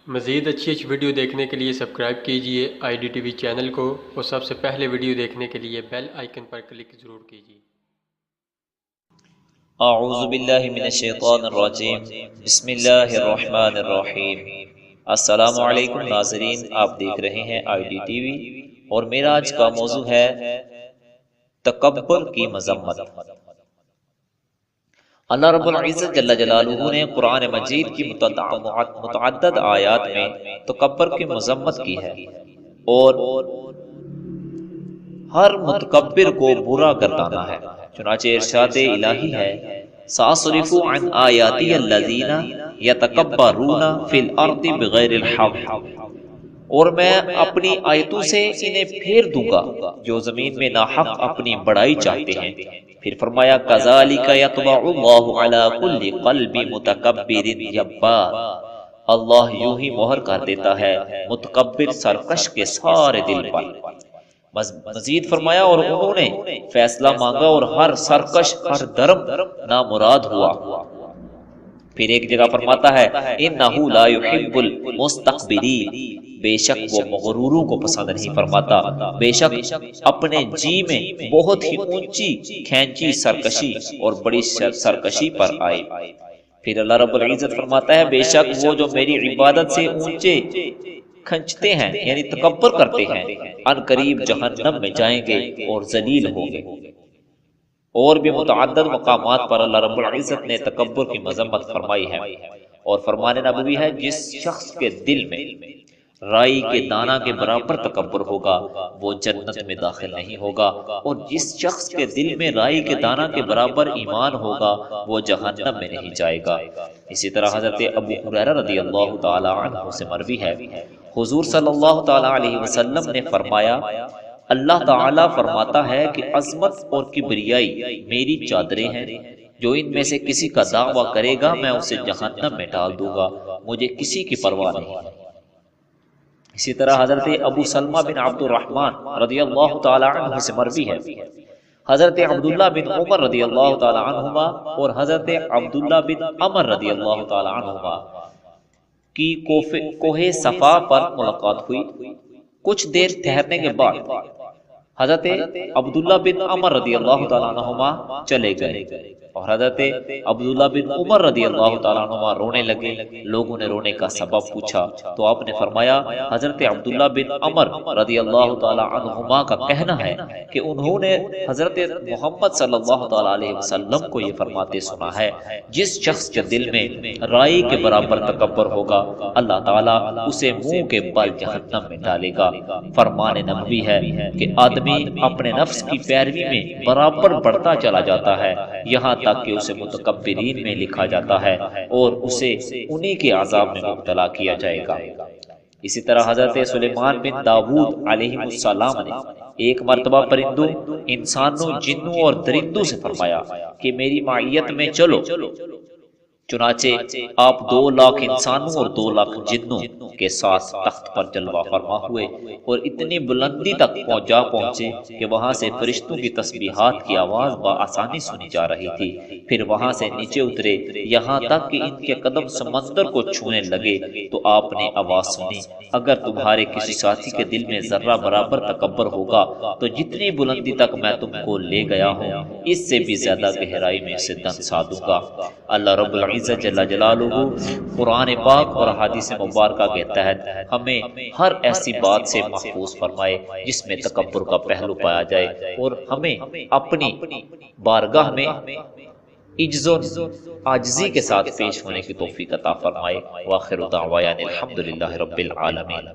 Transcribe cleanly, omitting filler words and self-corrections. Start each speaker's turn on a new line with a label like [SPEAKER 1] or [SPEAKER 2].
[SPEAKER 1] مزید اچھی ویڈیو دیکھنے کے لیے سبسکرائب کیجیے IDTV چینل کو اور سب سے پہلے ویڈیو دیکھنے کے لیے بیل آئیکن پر کلک ضرور کیجیے۔
[SPEAKER 2] اعوذ باللہ من الشیطان الرجیم، بسم اللہ الرحمن الرحیم۔ السلام علیکم ناظرین، آپ دیکھ رہے ہیں IDTV اور میرا آج کا موضوع ہے تکبر کی مذمت۔ اللہ رب العزت جل جلالہ نے قرآن مجید کی متعدد آیات میں تکبر کی مذمت کی ہے اور ہر متکبر کو برا گردانا ہے۔ چنانچہ ارشاد الہی ہے سَأَصْرِفُ عَنْ آیَاتِیَ الَّذِینَ یَتَکَبَّرُونَ فِی الْأَرْضِ بِغَیْرِ الْحَقِّ، اور میں اپنی آیتوں سے انہیں پھیر دوں گا جو زمین میں ناحق اپنی بڑائی چاہتے ہیں۔ پھر فرمایا کَذَالِکَ یَطْبَعُ اللَّهُ عَلَى كُلِّ قَلْبِ مُتَکَبِّرٍ جَبَّارٍ، اللہ یوں ہی مہر کر دیتا ہے متکبر سرکش کے سارے دل پر۔ مزید فرمایا اور انہوں نے فیصلہ مانگا اور ہر سرکش ہر درم نامراد ہوا۔ پھر ایک جگہ فرماتا ہے انہو لا یحب المستکبرین، بے شک وہ مغروروں کو پسند نہیں فرماتا، بے شک اپنے جی میں بہت ہی اونچی کھینچی سرکشی اور بڑی سرکشی پر آئے۔ پھر اللہ رب العزت فرماتا ہے بے شک وہ جو میری عبادت سے اونچے کھنچتے ہیں یعنی تکبر کرتے ہیں، ان قریب جہنم میں جائیں گے اور ذلیل ہوں گے۔ اور بھی متعدد مقامات پر اللہ رب العزت نے تکبر کی مذمت فرمائی ہے، اور فرمان نبوی ہے جس شخص کے دل میں رائی کے دانہ کے برابر تکبر ہوگا وہ جنت میں داخل نہیں ہوگا، اور جس شخص کے دل میں رائی کے دانہ کے برابر ایمان ہوگا وہ جہنم میں نہیں جائے گا۔ اسی طرح حضرت ابو ہریرہ رضی اللہ تعالی عنہ سے مروی ہے حضور صلی اللہ تعالی علیہ وسلم نے فرمایا اللہ تعالیٰ فرماتا ہے کہ عظمت اور کبریائی میری چادریں ہیں، جو ان میں سے کسی کا دعویٰ کرے گا میں اسے جہنم میں ڈال دوں گا، مجھے کسی کی پرواہ نہیں۔ اسی طرح حضرت ابو سلمہ بن عبد الرحمن رضی اللہ تعالی عنہ سے مروی ہے حضرت عبداللہ بن عمر رضی اللہ تعالی عنہما اور حضرت عبداللہ بن عمر رضی اللہ تعالی عنہما کی کوہ صفا پر ملاقات ہوئی۔ کچھ دیر ٹھہرنے کے بعد حضرت عبداللہ بن عمر رضی اللہ تعالیٰ عنہما چلے گئے اور حضرت عبداللہ بن عمر رضی اللہ تعالیٰ عنہما رونے لگے۔ لوگوں نے رونے کا سبب پوچھا تو آپ نے فرمایا حضرت عبداللہ بن عمر رضی اللہ تعالیٰ عنہما کا کہنا ہے کہ انہوں نے حضرت محمد صلی اللہ تعالیٰ علیہ وسلم کو یہ فرماتے سنا ہے جس شخص کے دل میں رائی کے برابر تکبر ہوگا اللہ تعالیٰ اسے منہ کے بل جہنم میں ڈالے گا۔ فرمان نبوی ہے کہ آدمی اپنے نفس کی پیروی میں برابر بڑھتا چلا جاتا ہے یہاں تک کہ اسے متکبرین میں لکھا جاتا ہے اور اسے انہی کے عذاب میں مبتلا کیا جائے گا۔ اسی طرح حضرت سلیمان بن داود علیہ السلام نے ایک مرتبہ پرندوں، انسانوں، جنوں اور درندوں سے فرمایا کہ میری معیت میں چلو۔ چنانچہ آپ 2 لاکھ انسانوں اور 2 لاکھ جنوں کے ساتھ تخت پر جلوہ فرما ہوئے اور اتنی بلندی تک پہنچے کہ وہاں سے فرشتوں کی تسبیحات کی آواز بآسانی سنی جا رہی تھی۔ پھر وہاں سے نیچے اترے یہاں تک کہ ان کے قدم سمندر کو چھونے لگے تو آپ نے آواز سنی اگر تمہارے کسی ساتھی کے دل میں ذرہ برابر تکبر ہوگا تو جتنی بلندی تک میں تم کو لے گیا ہوں اس سے بھی زیادہ گہرائی میں اسے دھنسا دوں گا۔ اللہ رب العزت جل جلالہ قرآن پاک اور احادیث مبارکہ کے تحت ہمیں ہر ایسی بات سے محفوظ فرمائے جس میں تکبر کا پہلو پایا جائے اور ہمیں اپنی بارگاہ میں عجز و عاجزی کے ساتھ پیش ہونے کی توفیق عطا فرمائے۔ وآخر دعوانا الحمدللہ رب العالمین۔